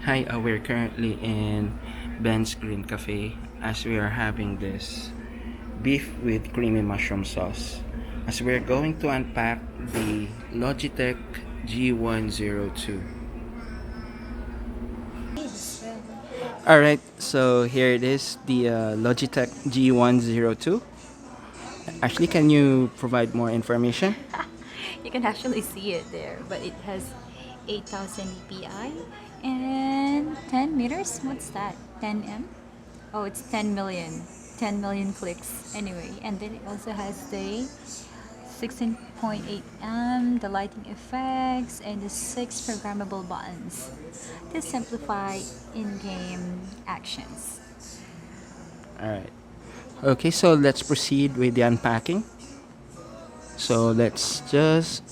Hi, we're currently in Ben's Green Cafe as we are having this beef with creamy mushroom sauce. As we're going to unpack the Logitech G102. Alright, so here it is, the Logitech G102. Ashley, can you provide more information? You can actually see it there, but it has 8,000 dpi and 10 meters. What's that? 10 m? Oh, it's 10 million. 10 million clicks. Anyway, and then it also has the 16.8 m, the lighting effects, and the 6 programmable buttons to simplify in-game actions. Alright. Okay, so let's proceed with the unpacking. So let's just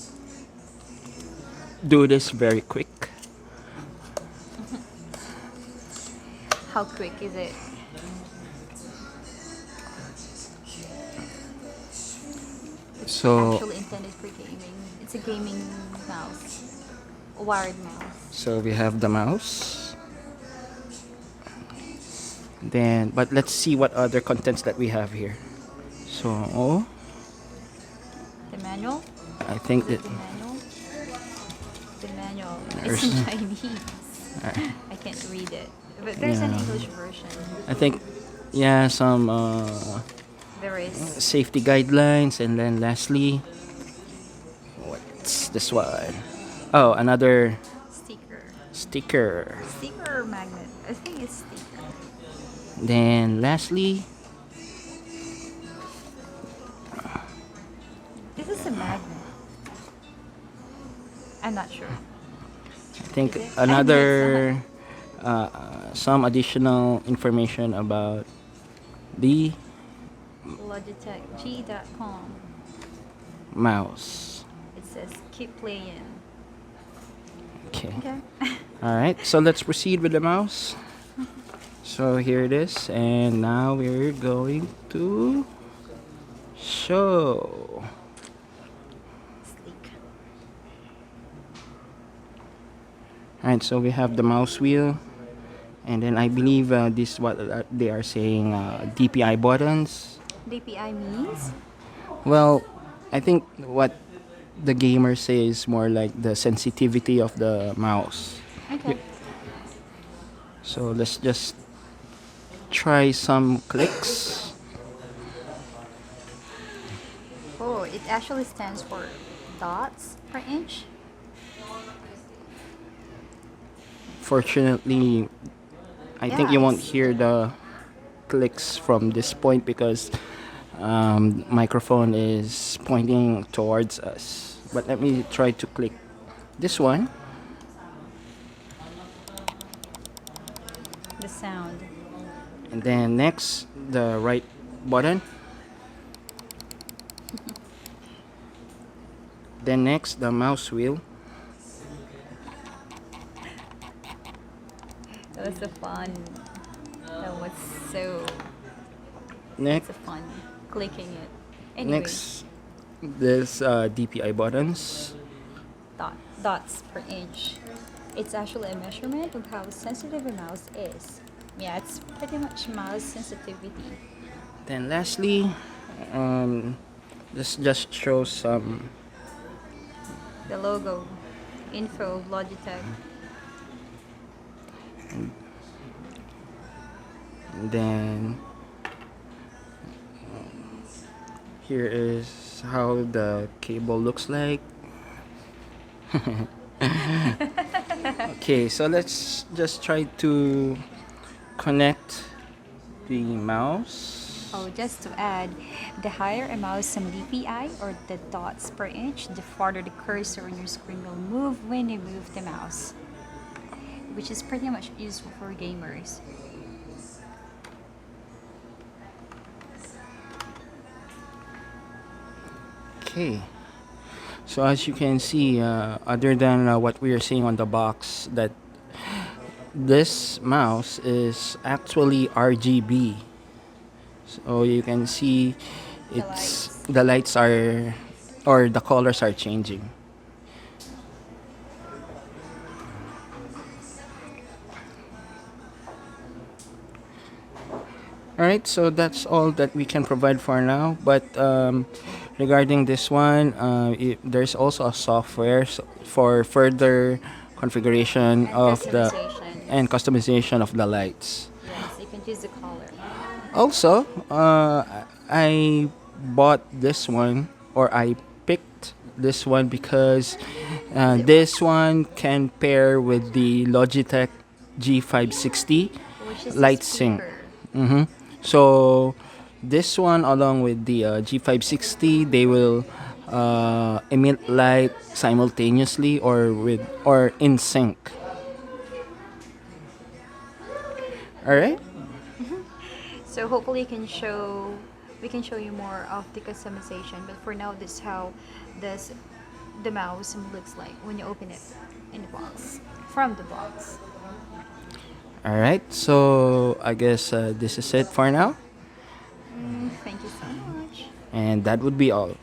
do this very quick. How quick is it? It's So actually intended for gaming. It's a gaming mouse, a wired mouse. So we have the mouse. Then, but let's see what other contents that we have here. So, The manual? I think Is that it the manual? The manual. It's there's, in Chinese. I can't read it. But there's an yeah, English version. I think, yeah, some There is safety guidelines, and then lastly, what's this one? Oh, another sticker. sticker. Sticker or magnet? I think it's sticker. Then lastly, This is a magnet. I'm not sure. I think Is it? another some additional information about the Logitech G.com. mouse. It says keep playing. Okay. Okay. All right. So let's proceed with the mouse. So here it is, and now we're going to show. Sleek. All right. So we have the mouse wheel, and then I believe this what they are saying DPI buttons. DPI means? Well, I think what the gamers say is more like the sensitivity of the mouse. Okay. So let's just try some clicks. Oh, it actually stands for dots per inch. Fortunately, I think you Yeah, won't it's hear the clicks from this point because microphone is pointing towards us. But let me try to click this one. the sound. And then next, the right button. Then next, the mouse wheel. That was a fun. That was so. It's Next, a fun clicking it. Anyway, next, this DPI buttons. dots per inch. It's actually a measurement of how sensitive a mouse is. Yeah, it's pretty much mouse sensitivity. Then lastly, this just shows some. The logo, info of Logitech. Then here is how the cable looks like. Okay, so let's just try to connect the mouse. Oh, just to add, the higher a mouse DPI or the dots per inch, the farther the cursor on your screen will move when you move the mouse, which is pretty much useful for gamers. Okay, so as you can see, other than what we are seeing on the box, that this mouse is actually RGB. So you can see The it's lights. the lights are or the colors are changing. All right, so that's all that we can provide for now. But regarding this one, there's also a software for further configuration And of the customization. and customization of the lights. Yes, you can choose the color. Also, I bought this one, or I picked this one because Is it this one can pair with the Logitech G560 which is the light sync. speaker? Mm-hmm. So this one, along with the G560, they will emit light simultaneously or in sync. All right. So hopefully we can show you more of the customization. But for now, this is how this the mouse looks like when you open it in the box from the box. All right. So I guess this is it for now, Thank you so much. and that would be all.